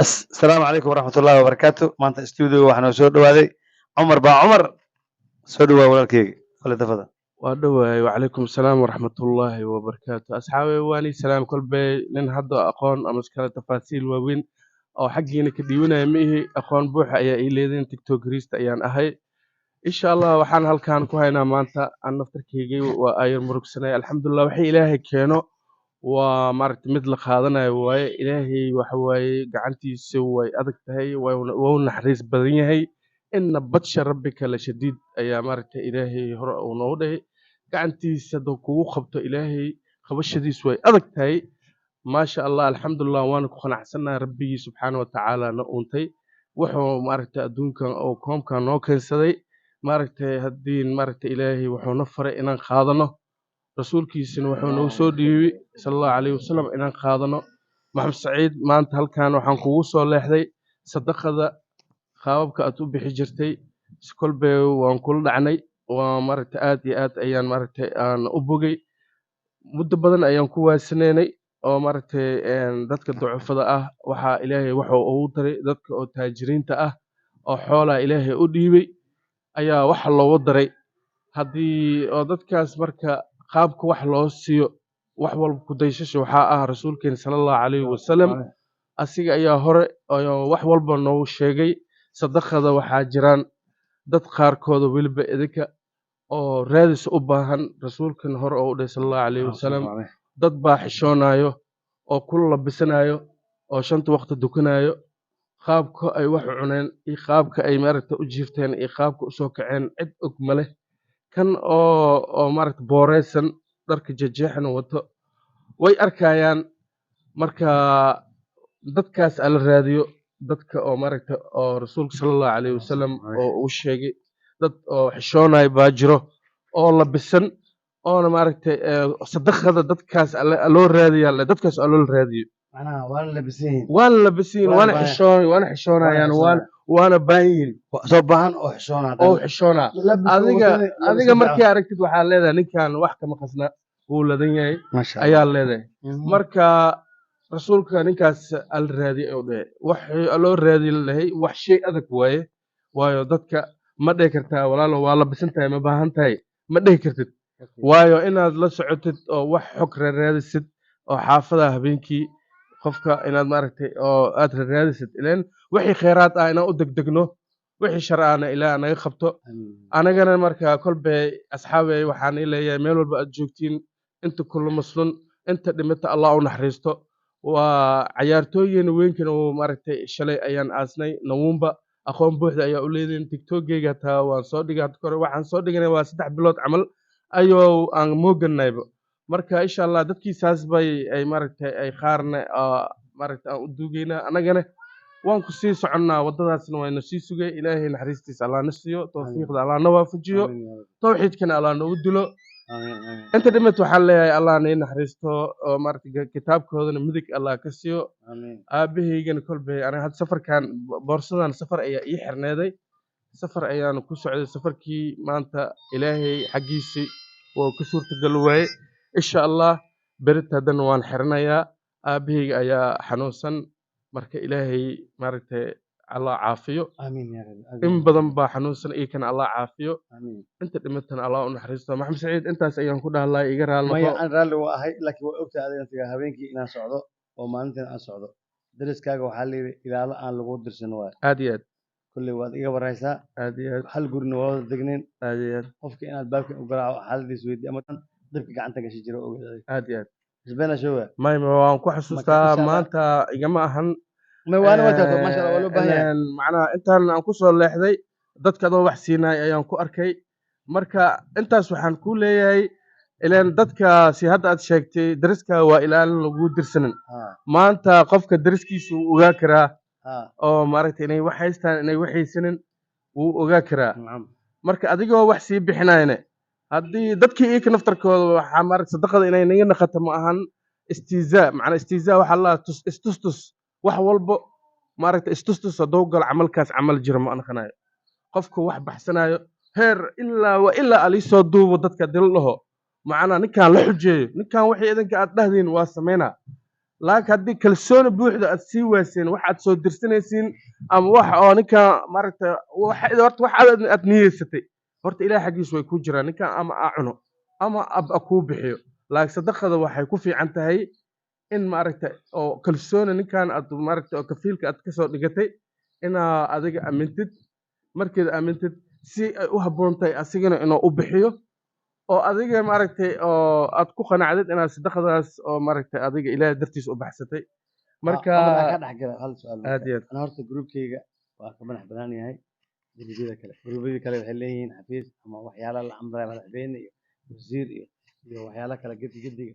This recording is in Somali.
السلام عليكم ورحمة الله وبركاته. maanta studio waxaan soo dhawaaday Cumar baa Cumar soo dhawaa walaalkeyga wala tafadal. ودواي وعليكم السلام ورحمة الله وبركاته أصحابي واني سلام كل بي لن هذا أقون أمسكرة تفاصيل وين أو حقيني كديونا يميه أقون بوح أي إليدين تيك توك ريست أيان أهي إن شاء الله وحان هالكان كوهينا مانتا أن نفتر كيجي وآير مروك سنة الحمد لله وحي إلهي كينو ومارت مثل خاضنا واي إلهي وحواي قعنتي سوي أدك هي ونحريس بدنيا هي إن بطش ربك لشديد أيا مارت إلهي هرأ ونوده gacantiisa dad kugu qabto ilaahay qabashadiis way adag tahay maasha allah alxamdulilah waana ku qanacsanahay rabbigii subxaana watacaala na uuntay wuxuu maaragtay adduunkan oo koomkan noo keensaday maaragtay haddii maaragtay ilaahay wuxuu na faray inaan qaadano rasuulkiisana wuxuu nagu soo dhiibay sala allahu calayhi wasalam inaan qaadano maxamed saciid maanta halkan waxaan kugu soo leexday sadaqada qaababka aad u bixi jirtay si kolbee waan kula dhacnay waa maaragtay aad iyo aad ayaan maaragtay aan u bogay muddo badan ayaan ku waasanaynay oo maaragtay dadka ducufada ah waxaa ilaahay wuxuu ugu daray dadka oo taajiriinta ah oo xoolaha ilaahay u dhiibay ayaa waxa loogu daray haddii oo dadkaas marka qaabka wax loo siiyo wax walba ku daysasha waxaa ah rasuulkeena sala allahu calayhi wasalam asiga ayaa hore oo wax walba noogu sheegay sadaqada waxaa jiraan dad qaarkooda weliba idinka oo raadis u baahan rasuulkan hore oo u dhahay sala allahu calayhi wasalam dad baa xishoonayo oo kula labisanayo oo shanta waqti dukanayo qaabka ay wax u cuneen iyo qaabka ay maaragta u jiifteen iyo qaabka u soo kaceen cid og ma leh kan oo maaragta booreysan dharka jejeexna wato way arkayaan marka dadkaas ala raadiyo dadka oo maaragta oo rasuulka sala allahu calayhi wasalam oo uu sheegay dad oo xishoonayo baa jiro oo labisan oona maaragtay sadaqada dadkaas loo raadiyaa dadkaas loo raadiyo macnaha waa la labisiin waana labisiin waana xishoonayaan waana baahin soo baahan oo xishoona adiga markii aragtid waxaa leedahay ninkan wax kama qasna wuu ladan yahay ayaa leedahay marka rasuulka ninkaas al raadiyay oo dhahay wax loo raadi lahay wax shay adag waayo dadka ma dhihi kartaa walaalo waa labisan tahay ma baahan tahay ma dhihi kartid waayo inaad la socotid oo wax xog raadisid oo xaafada habeenkii qofka inaad maaragtay oo aad raadisid ileen wixii kheyraad ah inaan u degdegno wixii sharcana ilaa naga qabto anagana marka kolbe asxaabey waxaan leeyahay meel walba aad joogtiin inta kullu maslun inta dhimata allah u naxariisto waa cayaartooyina weynkan oo maaragtay shalay ayaan aasnay nawumba aqoon buuxda ayaa u leedahay tiktokgeyga taa waan soo dhigay hadda kore waxaan soo dhiganay waa 3 bilood camal ayuu aan mooganayba marka insha allah dadkiisaas bay ay maaragtay ay qaarna maaragtay aan u duugaynaa anagana waan ku sii soconnaa waddadaasna wayna sii sugay ilaahay naxariistiisa allah na siiyo tawfiiqda allah na waafajiyo tawxiidkana allah noogu dilo inta dhimat waxaan leeyahay allah na naxariisto oo maaragtay kitaabkoodana midig allah ka siiyo aabahaygana kolbay aniga hadda safarkan boorsadan safar ayaa ii xirneeday safar ayaan ku socday safarkii maanta ilaahay xaggiisii waa ka suurtagal waaye insha allah berita haddana waan xiranayaa aabahayga ayaa xanuunsan marka ilaahay maaragtay allah caafiyo in badan baa xanuunsan iyo kana allah caafiyo inta dhimatana allah u naxariisto maxamed saciid intaas ayaan ku dhahlay iga maya aan raalli waa ahay laakiin waa ogtahay adiga habeenkii inaan socdo oo maalintan aan socdo dariskaaga waxaa leeyahay ilaalo aan lagu dirsan waay aad iyo aad kulley waad iga waraysaa aad iyo aad hal gurina waa wada degneen aad iyo aad qofka inaad baabka u garaaco xaaladiis weydii ama dabka gacanta gashi jiro ogeed aad iyo aad isbeena shooga mayma waan ku xasuustaa maanta igama ahan ma waana wadato masha Allah wala baahan macnaha intaan aan ku soo leexday dadka adoo wax siinay ayaan ku arkay marka intaas waxaan ku leeyahay ilaan dadka si hadda aad sheegtay dariska waa ilaalin lagu dirsanin maanta qofka dariskiisa uu ogaa karaa oo maaragtay inay wax haystaan inay wax haysanin wuu ogaa karaa marka adigoo wax sii bixinayna haddii dadkii iika naftarkooda waxaa maaragtay sadaqada inay naga naqato ma ahan istizaa macnaa istizaa waxaa la istustus wax walbo maaragtay istustus hadduu galo camalkaas camal jiro ma anqanayo qofku wax baxsanayo heer ilaa ali soo duubo dadka dil dhaho macnaa ninkaan la xujeeyo ninkaan wixii idinka aad dhahdeen waa sameynaa laakiin haddii kalsooni buuxda aad sii waaseen wax aad soo dirsanaysiin ama wax oo ninka maaragta horta wax aad niyeysatay horta ilaah xaggiisa way ku jiraan ninkan ama aa cuno ama a kuu bixiyo laakiin sadaqada waxay ku fiican tahay in maaragta oo kalsooni ninkan aad maaragta oo kafiilka aad kasoo dhigatay inaa adiga aamintid markeeda aamintid si ay u habboon tahay asigana inuu u bixiyo oo adiga maaragtay oo aad ku qanacdid inaad sadaqadaas oo maaragtay adiga ilaahay dartiisa u baxsatay marka عمر أكاد حكي هل سؤال aad iyo aad أنا هرت جروب كيجا وكمان حبلان هاي جروبيدا كله جروبيدا كله وحليين حفيز أما وحيالا الأمر مدحبين وزير iyo waxyaalo kala gedi gediga